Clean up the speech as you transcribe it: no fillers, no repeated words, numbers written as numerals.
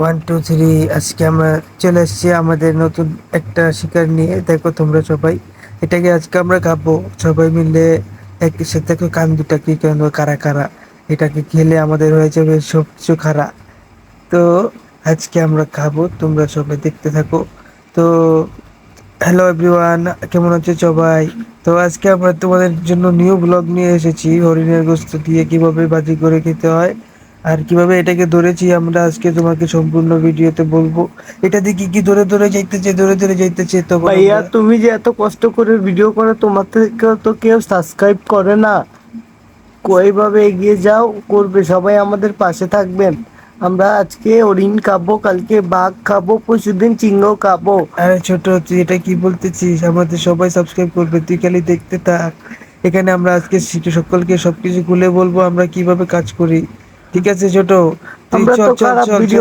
One two three. আজকে আমরা চলে এসেছি আমাদের নতুন একটা শিকার নিয়ে। দেখো তোমরা সবাই, এটাকে আজকে আমরা খাবো সবাই মিলে একসাথে। দেখো কান দুটা কি কেন কারা কারা, এটাকে খেলে আমাদের হয়ে যাবে সব কিছু খারা। তো আজকে আমরা খাবো, তোমরা সবাই দেখতে থাকো। তো হ্যালো এভরিওয়ান, কেমন আছো সবাই? তো আজকে আমরা তোমাদের জন্য নিউ ব্লগ নিয়ে এসেছি, হরিণের গোস্ত দিয়ে কিভাবে ভাজি করে খেতে হয় আর কিভাবে এটাকে ধরেছি আমরা, আজকে তোমাকে সম্পূর্ণ ভিডিওতে বলবো। এটা দিয়ে কি কি ধরে ধরে যাইতেছে, ধরে ধরে যাইতেছে, তখন ভাইয়া, আমরা তুমি যে এত কষ্ট করে ভিডিও করো, তোমার থেকে তো কেউ সাবস্ক্রাইব করে না। এইভাবে এগিয়ে যাও, করবে সবাই, আমাদের পাশে থাকবেন। আমরা আজকে হরিণ খাবো, কালকে বাঘ খাবো, পরশুদিন চিংড়ি খাবো। আরে ছোট, তুই এটা কি বলতেছিস? আমাদের সবাই সাবস্ক্রাইব করবে, তুই খালি দেখতে থাক। এখানে আমরা আজকে সকলকে সবকিছু খুলে বলবো আমরা কিভাবে কাজ করি। ঠিক আছে ছোট? তুই আমরা চল তো চল খারাপ চল ভিডিও চল।